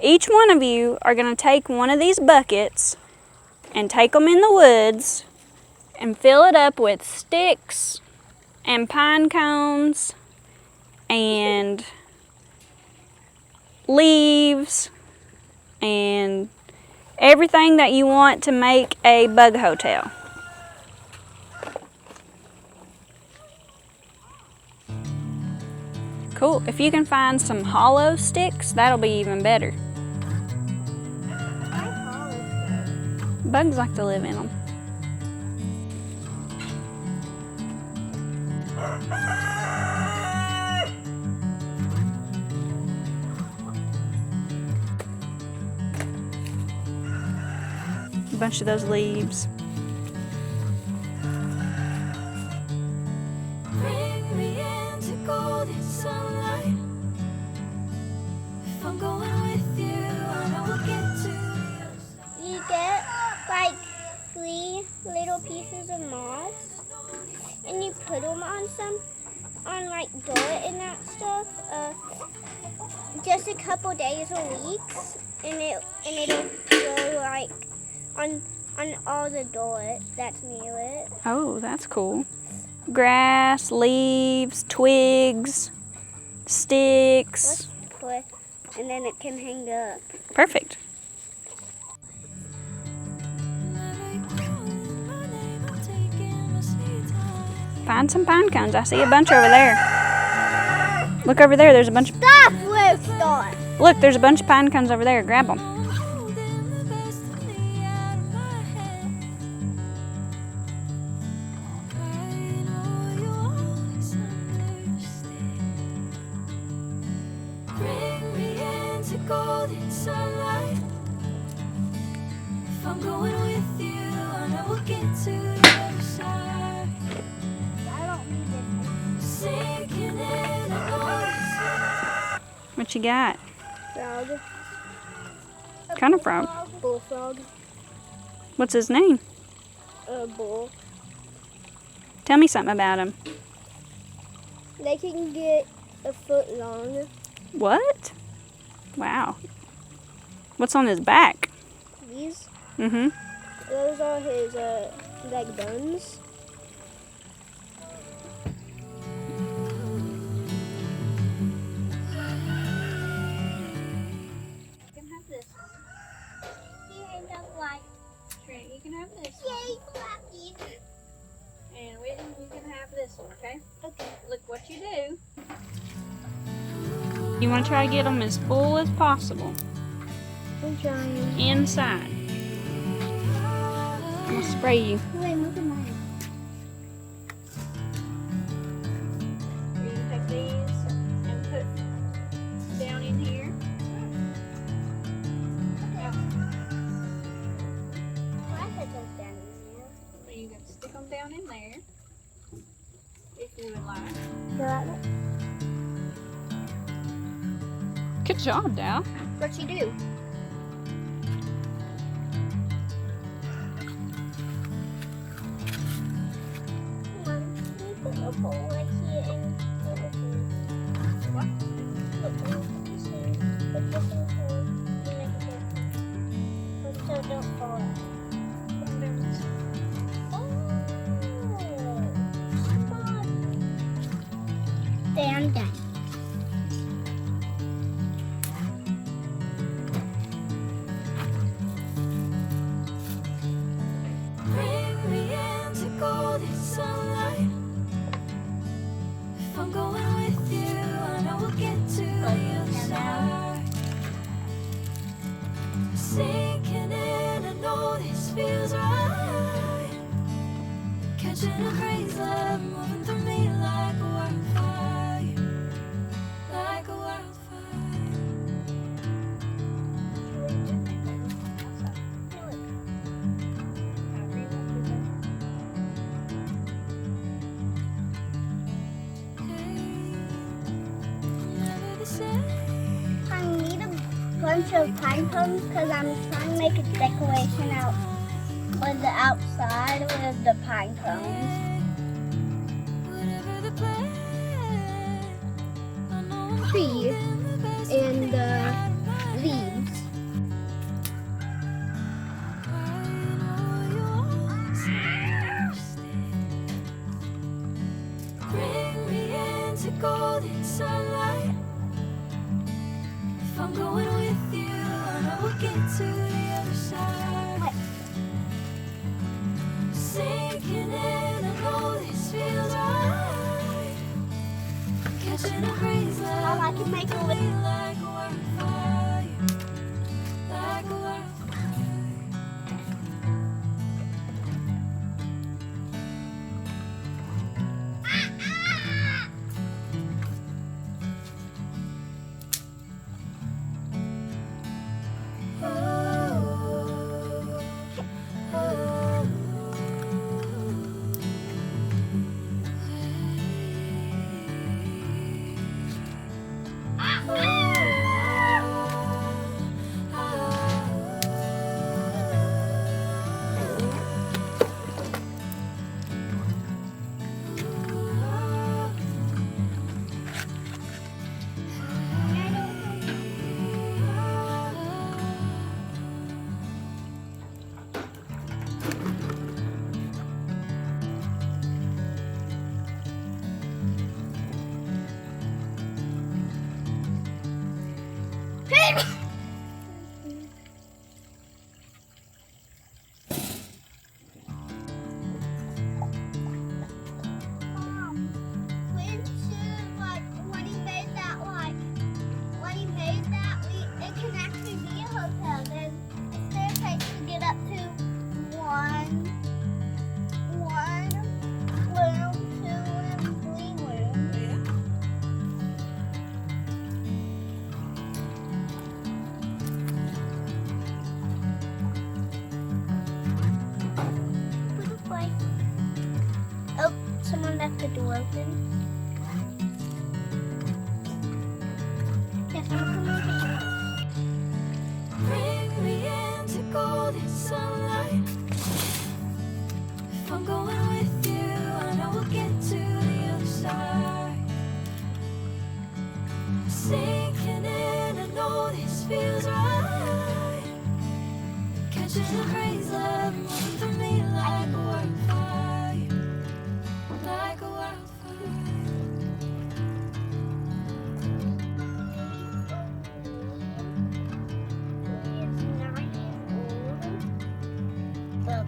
Each one of you are going to take one of these buckets and take them in the woods and fill it up with sticks and pine cones and leaves and everything that you want to make a bug hotel. Cool. If you can find some hollow sticks, that'll be even better. Bugs like to live in them. A bunch of those leaves. Bring me into golden sunlight. If I'm going with you, I know we'll get to the other side. You get like 3 little pieces of moss and you put them on like dirt and that stuff. Just a couple days or weeks, and it'll grow like on all the dirt that's near it. Oh, that's cool. Grass, leaves, twigs, sticks. And then it can hang up. Perfect. Find some pine cones. I see a bunch over there. Look over there. There's a bunch. Stop, Luke! Stop! Look, there's a bunch of pine cones over there. Grab them. Golden sunlight. If I'm going with you, I know we'll get to the other side. I don't need this. Sinking in a noise. What you got? Frog. Kind of frog. Bullfrog. What's his name? A bull. Tell me something about him. They can get a foot long. What? Wow. What's on his back? These. Mm-hmm. Those are his leg bones. You can have this one. He don't like. Trent, you can have this Yay, one. Flappy. And Whitney, you can have this one, okay? Okay. Look what you do. You want to try to get them as full as possible I'm trying. inside. I'm going to spray you. Wait, look at mine. You're going to take these and put down in here. Why put those down in there? So you can stick them down in there if you would like. You like it? Good job, Dal. What you do? Put a bowl right here and What? put this in. Put this in here and make it different. So it don't fall out. Put them down this side. There, I'm done. Bring me into golden sunlight. If I'm going with you, I know we'll get to the other side. Sinking in, I know this feels right. Catching a breeze, love moving through me like a wildfire, like a wildfire. I need a bunch of pine cones because I'm trying to make a decoration out on the outside with the pine cones. Tree and the leaves. golden sunlight. If I'm going with you, I know we'll get to the other side. Sinking in, I know this feels right. Catching a breeze like I can make a little. like a wildfire, like a wildfire. Oh, someone left the door open. Yes, I'm coming to you. Bring me into golden sunlight. If I'm going with you, I know we'll get to the other side. Sinking in, I know this feels right. Catching a breeze, love moving through me like a wildfire, like a wildfire. Well,